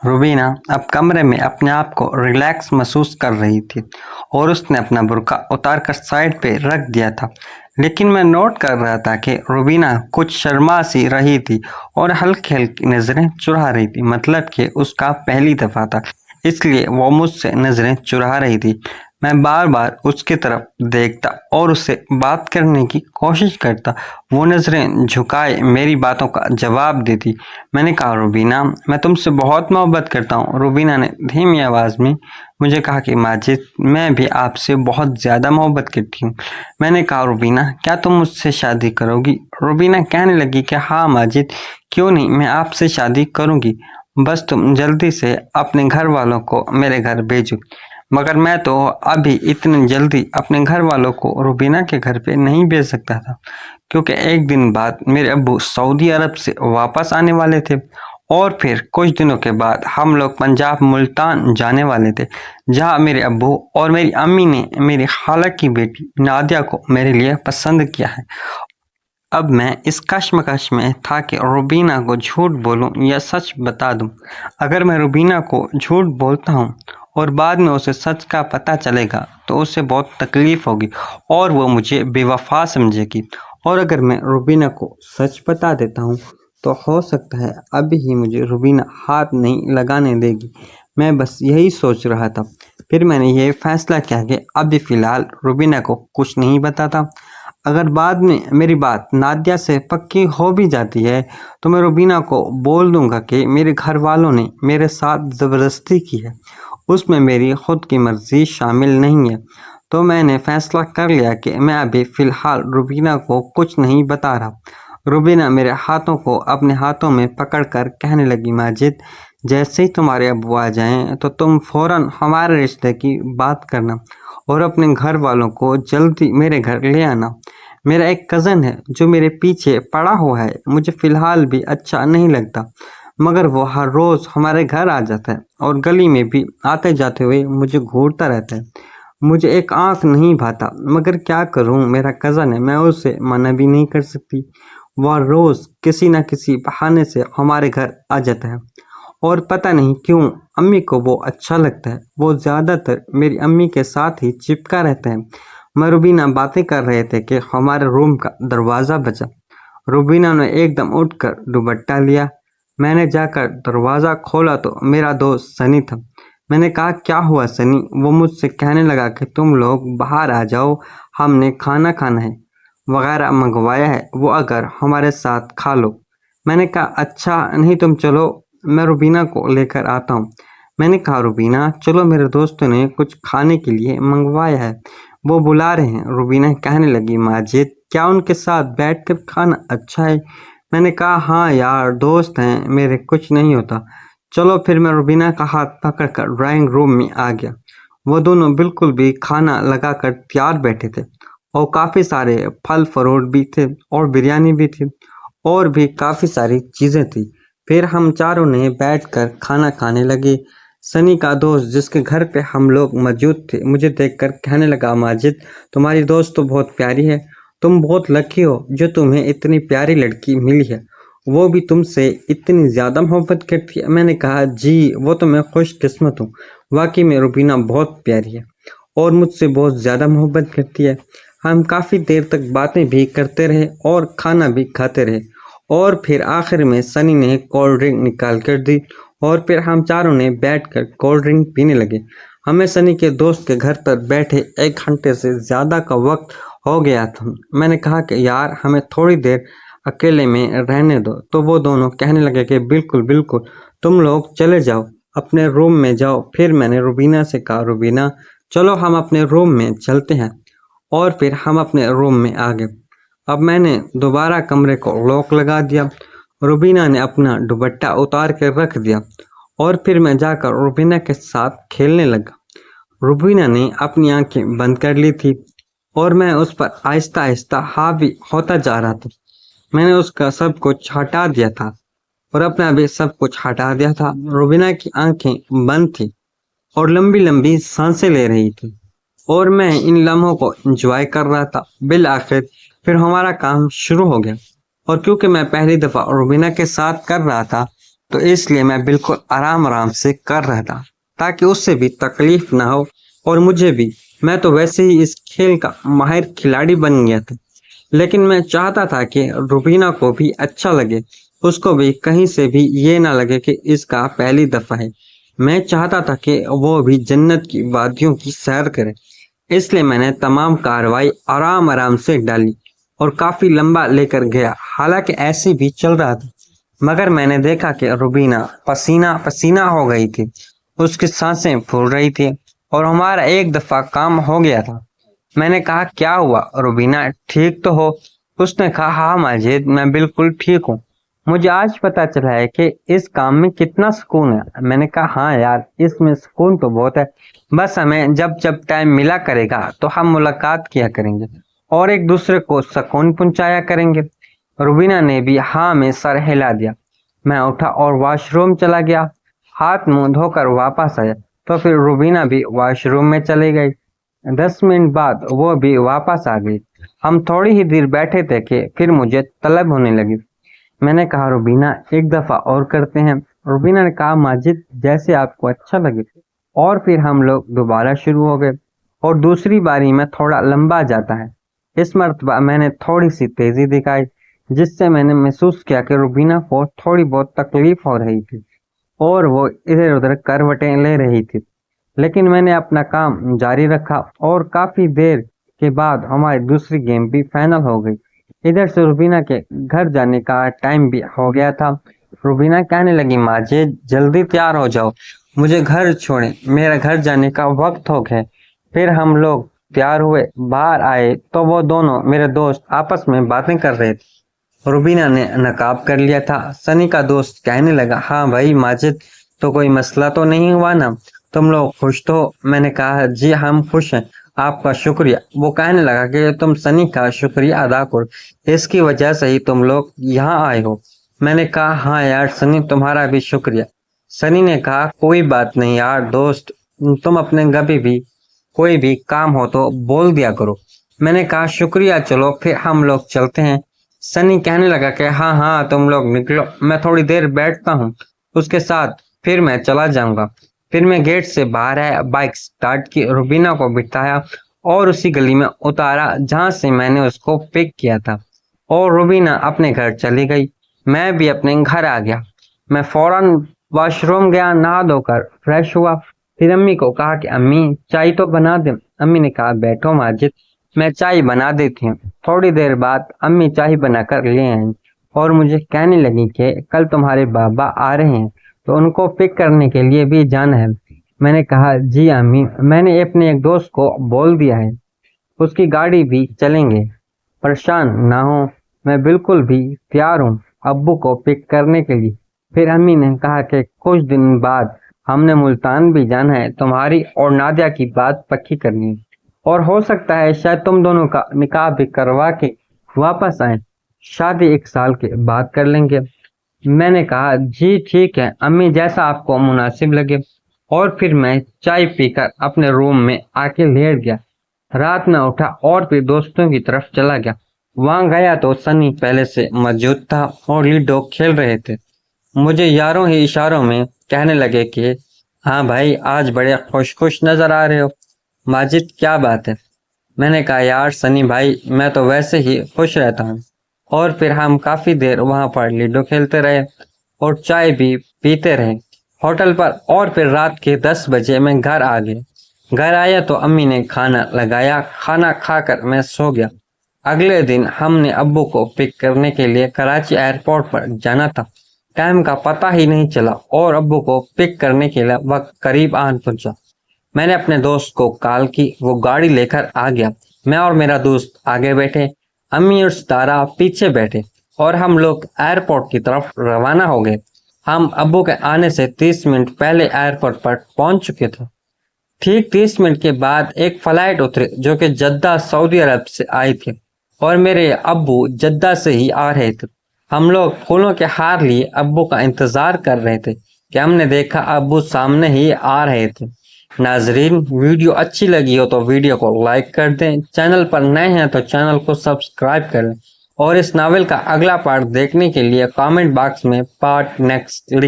रुबीना अब कमरे में अपने आप को रिलैक्स महसूस कर रही थी और उसने अपना बुर्का उतार कर साइड पे रख दिया था। लेकिन मैं नोट कर रहा था कि रुबीना कुछ शर्मा सी रही थी और हल्की हल्की नजरें चुरा रही थी। मतलब कि उसका पहली दफा था, इसलिए वो मुझसे नजरें चुरा रही थी। मैं बार बार उसकी तरफ देखता और उससे बात करने की कोशिश करता। वो नजरें झुकाए मेरी बातों का जवाब देती। मैंने कहा, रुबीना, मैं तुमसे बहुत मोहब्बत करता हूँ। रुबीना ने धीमी आवाज में मुझे कहा कि माजिद, मैं भी आपसे बहुत ज्यादा मोहब्बत करती हूँ। मैंने कहा, रुबीना, क्या तुम मुझसे शादी करोगी? रुबीना कहने लगी कि हाँ माजिद, क्यों नहीं, मैं आपसे शादी करूंगी। बस तुम जल्दी से अपने घर वालों को मेरे घर भेजो। मगर मैं तो अभी इतनी जल्दी अपने घर वालों को रुबीना के घर पे नहीं भेज सकता था, क्योंकि एक दिन बाद मेरे अब्बू सऊदी अरब से वापस आने वाले थे और फिर कुछ दिनों के बाद हम लोग पंजाब मुल्तान जाने वाले थे, जहां मेरे अब्बू और मेरी अम्मी ने मेरी खाला की बेटी नादिया को मेरे लिए पसंद किया है। अब मैं इस कश्मकश में था कि रुबीना को झूठ बोलूं या सच बता दूं। अगर मैं रुबीना को झूठ बोलता हूं और बाद में उसे सच का पता चलेगा तो उसे बहुत तकलीफ होगी और वो मुझे बेवफा समझेगी। और अगर मैं रुबीना को सच बता देता हूँ तो हो सकता है अभी ही मुझे रुबीना हाथ नहीं लगाने देगी। मैं बस यही सोच रहा था। फिर मैंने ये फैसला किया कि अभी फ़िलहाल रुबीना को कुछ नहीं बताता। अगर बाद में मेरी बात नादिया से पक्की हो भी जाती है तो मैं रुबीना को बोल दूंगा कि मेरे घर वालों ने मेरे साथ ज़बरदस्ती की है, उसमें मेरी खुद की मर्जी शामिल नहीं है। तो मैंने फैसला कर लिया कि मैं अभी फ़िलहाल रुबीना को कुछ नहीं बता रहा। रुबीना मेरे हाथों को अपने हाथों में पकड़कर कहने लगी, माजिद, जैसे ही तुम्हारे अब्बू आ जाएं तो तुम फौरन हमारे रिश्ते की बात करना और अपने घर वालों को जल्दी मेरे घर ले आना। मेरा एक कज़न है जो मेरे पीछे पड़ा हुआ है, मुझे फ़िलहाल भी अच्छा नहीं लगता, मगर वो हर रोज़ हमारे घर आ जाता है और गली में भी आते जाते हुए मुझे घूरता रहता है। मुझे एक आँख नहीं भाता, मगर क्या करूँ, मेरा कज़न है, मैं उसे मना भी नहीं कर सकती। वह रोज़ किसी न किसी बहाने से हमारे घर आ जाता है और पता नहीं क्यों अम्मी को वो अच्छा लगता है। वो ज़्यादातर मेरी अम्मी के साथ ही चिपका रहता है। मैं रुबीना बातें कर रहे थे कि हमारे रूम का दरवाज़ा बजा। रुबीना ने एकदम उठकर दुपट्टा लिया। मैंने जाकर दरवाज़ा खोला तो मेरा दोस्त सनी था। मैंने कहा, क्या हुआ सनी? वो मुझसे कहने लगा कि तुम लोग बाहर आ जाओ, हमने खाना खाना है वगैरह मंगवाया है, वो अगर हमारे साथ खा लो। मैंने कहा, अच्छा, नहीं तुम चलो, मैं रुबीना को लेकर आता हूँ। मैंने कहा, रुबीना चलो, मेरे दोस्तों ने कुछ खाने के लिए मंगवाया है, वो बुला रहे हैं। रुबीना कहने लगी, माजिद, क्या उनके साथ बैठकर खाना अच्छा है? मैंने कहा, हाँ यार, दोस्त हैं मेरे, कुछ नहीं होता। चलो फिर मैं रुबीना का हाथ पकड़कर ड्राइंग रूम में आ गया। वो दोनों बिल्कुल भी खाना लगाकर तैयार बैठे थे और काफ़ी सारे फल फ्रूट भी थे और बिरयानी भी थी और भी काफ़ी सारी चीज़ें थी। फिर हम चारों ने बैठकर खाना खाने लगे। सनी का दोस्त जिसके घर पे हम लोग मौजूद थे मुझे देखकर कहने लगा, माजिद, तुम्हारी दोस्त तो बहुत प्यारी है, तुम बहुत लकी हो जो तुम्हें इतनी प्यारी लड़की मिली है, वो भी तुमसे इतनी ज़्यादा मोहब्बत करती है। मैंने कहा, जी, वो तो मैं खुशकिस्मत हूँ, वाकई में रुबीना बहुत प्यारी है और मुझसे बहुत ज़्यादा मोहब्बत करती है। हम काफ़ी देर तक बातें भी करते रहे और खाना भी खाते रहे और फिर आखिर में सनी ने कोल्ड ड्रिंक निकाल कर दी और फिर हम चारों ने बैठकर कोल्ड ड्रिंक पीने लगे। हमें सनी के दोस्त के घर पर बैठे 1 घंटे से ज़्यादा का वक्त हो गया था। मैंने कहा कि यार हमें थोड़ी देर अकेले में रहने दो, तो वो दोनों कहने लगे कि बिल्कुल बिल्कुल, तुम लोग चले जाओ, अपने रूम में जाओ। फिर मैंने रुबीना से कहा, रुबीना चलो हम अपने रूम में चलते हैं। और फिर हम अपने रूम में आ गए। अब मैंने दोबारा कमरे को लॉक लगा दिया। रुबीना ने अपना दुपट्टा उतार कर रख दिया और फिर मैं जाकर रुबीना के साथ खेलने लगा। रुबीना ने अपनी आंखें बंद कर ली थी और मैं उस पर आहिस्ता आहिस्ता हावी होता जा रहा था। मैंने उसका सब कुछ हटा दिया था और अपना भी सब कुछ हटा दिया था। रुबीना की आंखें बंद थी और लंबी लंबी सांसें ले रही थी और मैं इन लम्हों को एंजॉय कर रहा था। बिल आखिर फिर हमारा काम शुरू हो गया और क्योंकि मैं पहली दफ़ा रुबीना के साथ कर रहा था تو اس لیے میں بالکل آرام سے کر رہا تھا تاکہ اس سے بھی تکلیف نہ ہو اور مجھے بھی. میں تو ویسے ہی اس کھیل کا ماہر کھلاڑی بن گیا تھا، لیکن میں چاہتا تھا کہ روبینہ کو بھی اچھا لگے، اس کو بھی کہیں سے بھی یہ نہ لگے کہ اس کا پہلی دفعہ ہے. میں چاہتا تھا کہ وہ بھی جنت کی وادیوں کی سیر کرے. اس لیے میں نے تمام کارروائی آرام سے ڈالی اور کافی لمبا لے کر گیا. حالانکہ ایسے بھی چل رہا تھا، مگر میں نے دیکھا کہ روبینہ پسینہ پسینہ ہو گئی تھی، اس کی سانسیں پھول رہی تھی اور ہمارا ایک دفعہ کام ہو گیا تھا. میں نے کہا کیا ہوا روبینہ، ٹھیک تو ہو؟ اس نے کہا ہاں ماجد، میں بالکل ٹھیک ہوں. مجھے آج پتا چلا ہے کہ اس کام میں کتنا سکون ہے. میں نے کہا ہاں یار، اس میں سکون تو بہت ہے، بس ہمیں جب ٹائم ملا کرے گا تو ہم ملاقات کیا کریں گے اور ایک دوسرے کو سکون پہنچایا کریں گے. روبینہ نے بھی ہاں میں سر ہلا دیا. میں اٹھا اور واش روم چلا گیا. ہاتھ منہ دھو کر واپس آیا تو پھر روبینہ بھی واش روم میں چلی گئی. 10 منٹ بعد وہ بھی واپس آ گئی. ہم تھوڑی ہی دیر بیٹھے تھے کہ پھر مجھے طلب ہونے لگی. میں نے کہا روبینہ ایک دفعہ اور کرتے ہیں. روبینہ نے کہا ماجد جیسے آپ کو اچھا لگے. اور پھر ہم لوگ دوبارہ شروع ہو گئے اور دوسری باری میں تھوڑا لمبا جاتا ہے. اس مرتبہ میں نے تھوڑی سی تیزی دکھائی، جس سے میں نے محسوس کیا کہ روبینہ کو تھوڑی بہت تکلیف ہو رہی تھی اور وہ ادھر ادھر کروٹیں لے رہی تھی. لیکن میں نے اپنا کام جاری رکھا اور کافی دیر کے بعد ہماری دوسری گیم بھی فائنل ہو گئی. ادھر سے روبینہ کے گھر جانے کا ٹائم بھی ہو گیا تھا. روبینہ کہنے لگی ماجد جلدی تیار ہو جاؤ، مجھے گھر چھوڑیں، میرا گھر جانے کا وقت ہو گیا. پھر ہم لوگ تیار ہوئے، باہر آئے تو وہ دونوں میرے دوست آپس میں باتیں کر رہے تھے. روبینہ نے نقاب کر لیا تھا. سنی کا دوست کہنے لگا ہاں بھائی ماجد، تو کوئی مسئلہ تو نہیں ہوا نا؟ تم لوگ خوش تو؟ میں نے کہا جی ہم خوش ہیں، آپ کا شکریہ. وہ کہنے لگا کہ تم سنی کا شکریہ ادا کرو، اس کی وجہ سے ہی تم لوگ یہاں آئے ہو. میں نے کہا ہاں یار سنی، تمہارا بھی شکریہ. سنی نے کہا کوئی بات نہیں یار دوست، تم اپنے کبھی بھی کوئی بھی کام ہو تو بول دیا کرو. میں نے کہا شکریہ، چلو پھر ہم لوگ چلتے ہیں. سنی کہنے لگا کہ ہاں تم لوگ نکلو، میں تھوڑی دیر بیٹھتا ہوں اس کے ساتھ، پھر میں چلا جاؤں گا. پھر میں گیٹ سے باہر آیا، بائک سٹارٹ کی، روبینہ کو بٹھایا اور اسی گلی میں اتارا جہاں سے میں نے اس کو پک کیا تھا اور روبینہ اپنے گھر چلی گئی. میں بھی اپنے گھر آ گیا. میں فوراً واش روم گیا، نہا دھو کر فریش ہوا. پھر امی کو کہا کہ امی چائے تو بنا دیں. امی نے کہا بیٹھو ماجد، میں چائے بنا دیتی ہوں. تھوڑی دیر بعد امی چائے بنا کر لے آئیں اور مجھے کہنے لگی کہ کل تمہارے بابا آ رہے ہیں تو ان کو پک کرنے کے لیے بھی جانا ہے. میں نے کہا جی امی، میں نے اپنے ایک دوست کو بول دیا ہے، اس کی گاڑی بھی چلیں گے، پریشان نہ ہو، میں بالکل بھی تیار ہوں ابو کو پک کرنے کے لیے. پھر امی نے کہا کہ کچھ دن بعد ہم نے ملتان بھی جانا ہے، تمہاری اور نادیہ کی بات پکی کرنی ہے اور ہو سکتا ہے شاید تم دونوں کا نکاح بھی کروا کے واپس آئیں. شادی 1 سال کے بعد کر لیں گے. میں نے کہا جی ٹھیک ہے امی، جیسا آپ کو مناسب لگے. اور پھر میں چائے پی کر اپنے روم میں آ کے لیٹ گیا. رات میں اٹھا اور پھر دوستوں کی طرف چلا گیا. وہاں گیا تو سنی پہلے سے موجود تھا اور لیڈو کھیل رہے تھے. مجھے یاروں ہی اشاروں میں کہنے لگے کہ ہاں بھائی آج بڑے خوش نظر آ رہے ہو. ماجد کیا بات ہے؟ میں نے کہا یار سنی بھائی، میں تو ویسے ہی خوش رہتا ہوں. اور پھر ہم کافی دیر وہاں پر لیڈو کھیلتے رہے اور چائے بھی پیتے رہے ہوٹل پر. اور پھر رات کے 10 بجے میں گھر آ گیا. گھر آیا تو امی نے کھانا لگایا، کھانا کھا کر میں سو گیا. اگلے دن ہم نے ابو کو پک کرنے کے لیے کراچی ایئرپورٹ پر جانا تھا. ٹائم کا پتہ ہی نہیں چلا اور ابو کو پک کرنے کے لیے وقت قریب آن پہنچا. میں نے اپنے دوست کو کال کی، وہ گاڑی لے کر آ گیا. میں اور میرا دوست آگے بیٹھے، امی اور ستارہ پیچھے بیٹھے اور ہم لوگ ایئرپورٹ کی طرف روانہ ہو گئے. ہم ابو کے آنے سے 30 منٹ پہلے ایئرپورٹ پر پہنچ چکے تھے. ٹھیک 30 منٹ کے بعد ایک فلائٹ اتری جو کہ جدہ سعودی عرب سے آئی تھی اور میرے ابو جدہ سے ہی آ رہے تھے. ہم لوگ پھولوں کے ہار لیے ابو کا انتظار کر رہے تھے کہ ہم نے دیکھا ابو سامنے ہی آ رہے تھے. ناظرین، ویڈیو اچھی لگی ہو تو ویڈیو کو لائک کر دیں، چینل پر نئے ہیں تو چینل کو سبسکرائب کر لیں اور اس ناول کا اگلا پارٹ دیکھنے کے لیے کامنٹ باکس میں پارٹ نیکسٹ لکھ